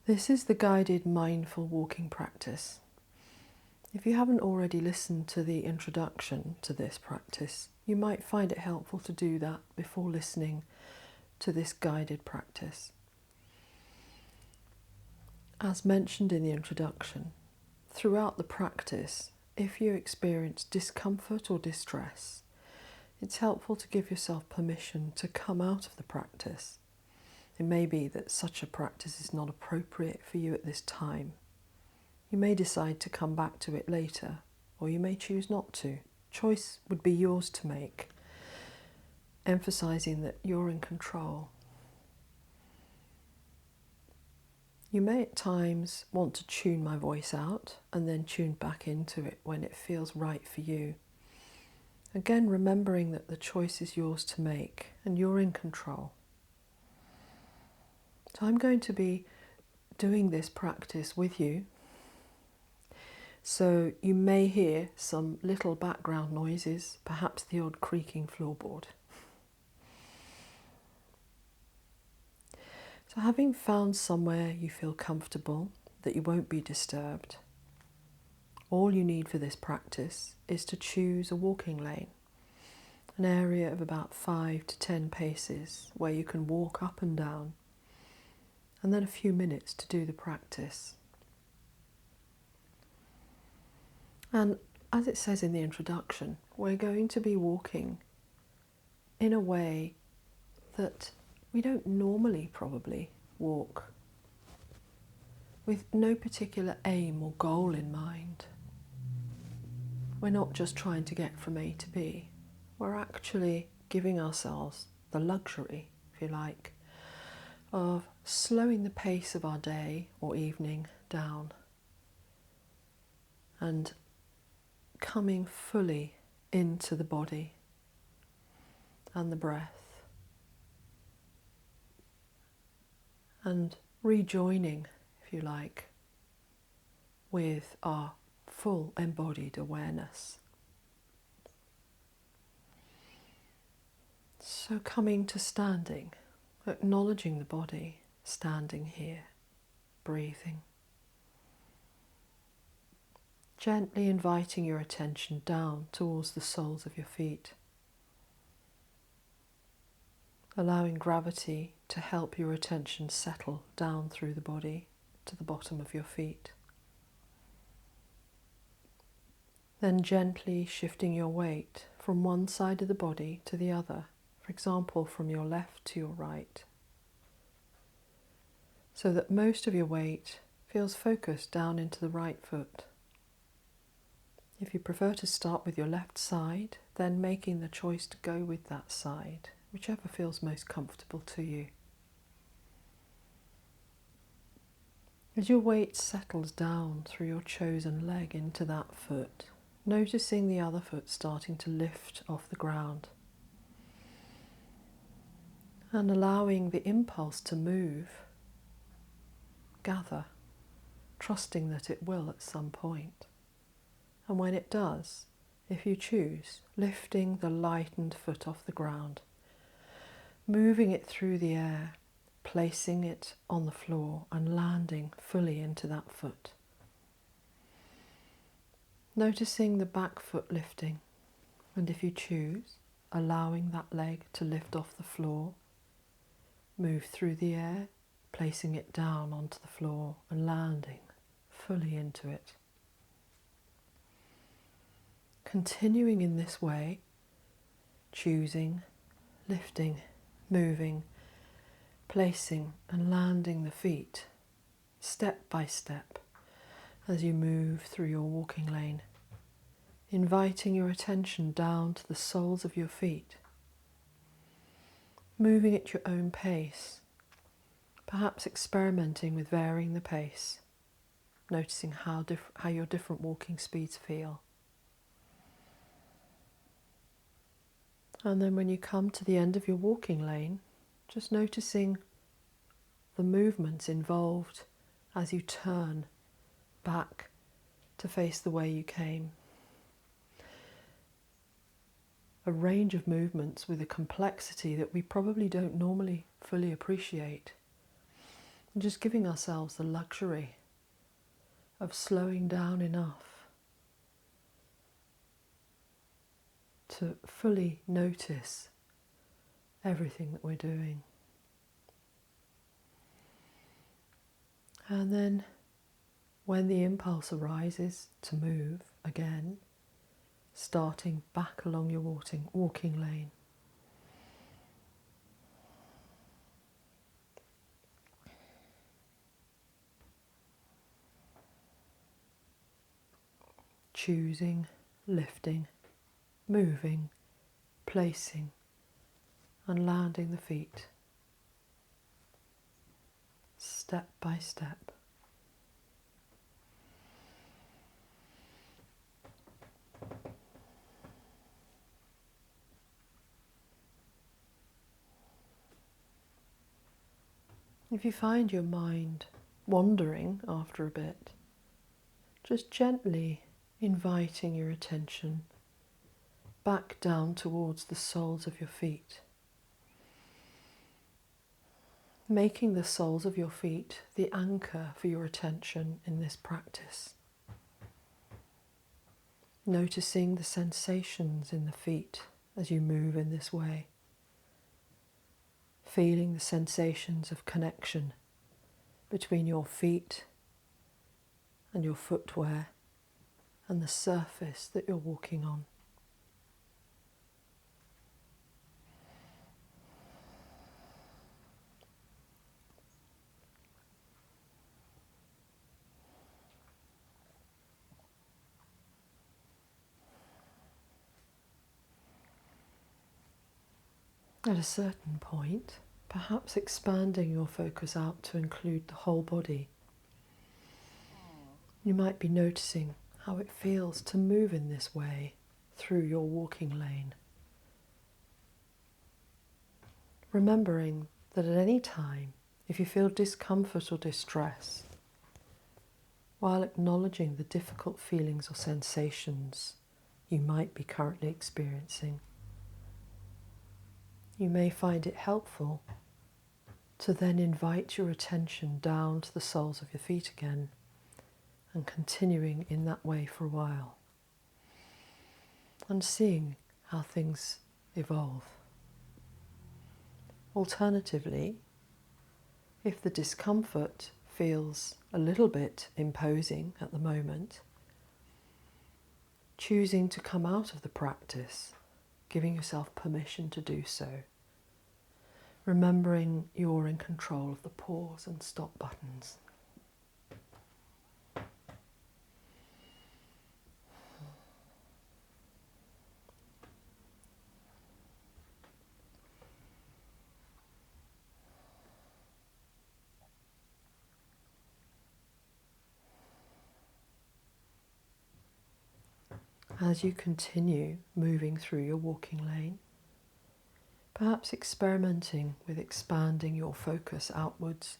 This is the guided mindful walking practice. If you haven't already listened to the introduction to this practice, you might find it helpful to do that before listening to this guided practice. As mentioned in the introduction, throughout the practice, if you experience discomfort or distress, it's helpful to give yourself permission to come out of the practice. It may be that such a practice is not appropriate for you at this time. You may decide to come back to it later, or you may choose not to. Choice would be yours to make, emphasizing that you're in control. You may at times want to tune my voice out and then tune back into it when it feels right for you. Again, remembering that the choice is yours to make and you're in control. So I'm going to be doing this practice with you. So you may hear some little background noises, perhaps the odd creaking floorboard. So having found somewhere you feel comfortable, that you won't be disturbed, all you need for this practice is to choose a walking lane, an area of about 5 to 10 paces where you can walk up and down, and then a few minutes to do the practice. And as it says in the introduction, we're going to be walking in a way that we don't normally probably walk, with no particular aim or goal in mind. We're not just trying to get from A to B. We're actually giving ourselves the luxury, if you like, of slowing the pace of our day or evening down and coming fully into the body and the breath and rejoining, if you like, with our full embodied awareness. So coming to standing, acknowledging the body, standing here, breathing. Gently inviting your attention down towards the soles of your feet. Allowing gravity to help your attention settle down through the body to the bottom of your feet. Then gently shifting your weight from one side of the body to the other, for example, from your left to your right, so that most of your weight feels focused down into the right foot. If you prefer to start with your left side, then making the choice to go with that side, whichever feels most comfortable to you. As your weight settles down through your chosen leg into that foot, noticing the other foot starting to lift off the ground, and allowing the impulse to move, gather, trusting that it will at some point. And when it does, if you choose, lifting the lightened foot off the ground, moving it through the air, placing it on the floor and landing fully into that foot. Noticing the back foot lifting, and if you choose, allowing that leg to lift off the floor, move through the air, placing it down onto the floor and landing fully into it. Continuing in this way, choosing, lifting, moving, placing and landing the feet step by step as you move through your walking lane, inviting your attention down to the soles of your feet, moving at your own pace, perhaps experimenting with varying the pace, noticing how your different walking speeds feel. And then when you come to the end of your walking lane, just noticing the movements involved as you turn back to face the way you came. A range of movements with a complexity that we probably don't normally fully appreciate. And just giving ourselves the luxury of slowing down enough to fully notice everything that we're doing. And then when the impulse arises to move again, starting back along your walking lane. Choosing, lifting, moving, placing and landing the feet, step by step. If you find your mind wandering after a bit, just gently inviting your attention back down towards the soles of your feet, making the soles of your feet the anchor for your attention in this practice. Noticing the sensations in the feet as you move in this way. Feeling the sensations of connection between your feet and your footwear and the surface that you're walking on. At a certain point, perhaps expanding your focus out to include the whole body, you might be noticing how it feels to move in this way through your walking lane. Remembering that at any time, if you feel discomfort or distress, while acknowledging the difficult feelings or sensations you might be currently experiencing, you may find it helpful to then invite your attention down to the soles of your feet again and continuing in that way for a while and seeing how things evolve. Alternatively, if the discomfort feels a little bit imposing at the moment, choosing to come out of the practice, giving yourself permission to do so, remembering you're in control of the pause and stop buttons. As you continue moving through your walking lane, perhaps experimenting with expanding your focus outwards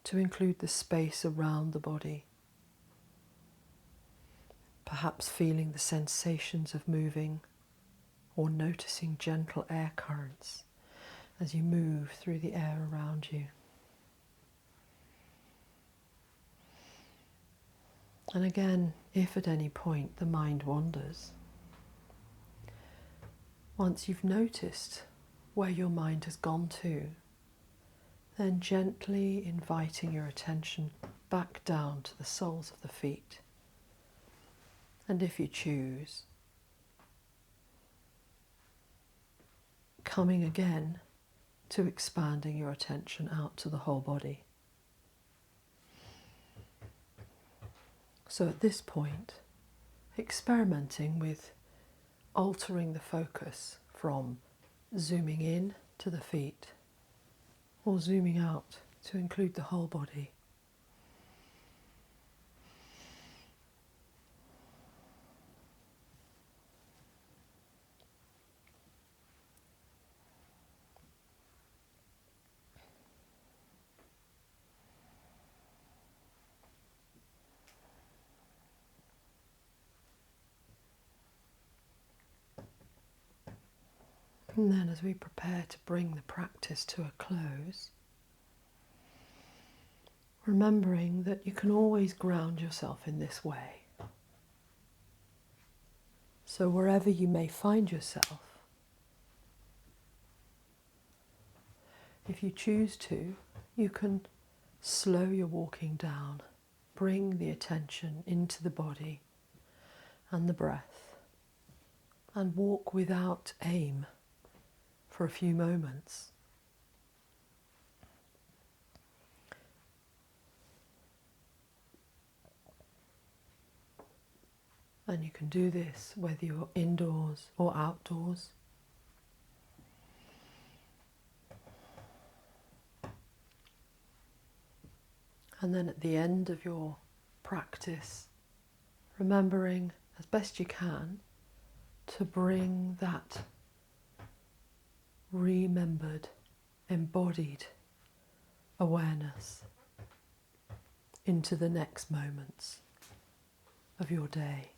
to include the space around the body. Perhaps feeling the sensations of moving or noticing gentle air currents as you move through the air around you. And again, if at any point the mind wanders, once you've noticed where your mind has gone to, then gently inviting your attention back down to the soles of the feet. And if you choose, coming again to expanding your attention out to the whole body. So at this point, experimenting with altering the focus from zooming in to the feet or zooming out to include the whole body. And then as we prepare to bring the practice to a close, remembering that you can always ground yourself in this way. So wherever you may find yourself, if you choose to, you can slow your walking down, bring the attention into the body and the breath, and walk without aim for a few moments. And you can do this whether you're indoors or outdoors. And then at the end of your practice, remembering as best you can to bring that remembered, embodied awareness into the next moments of your day.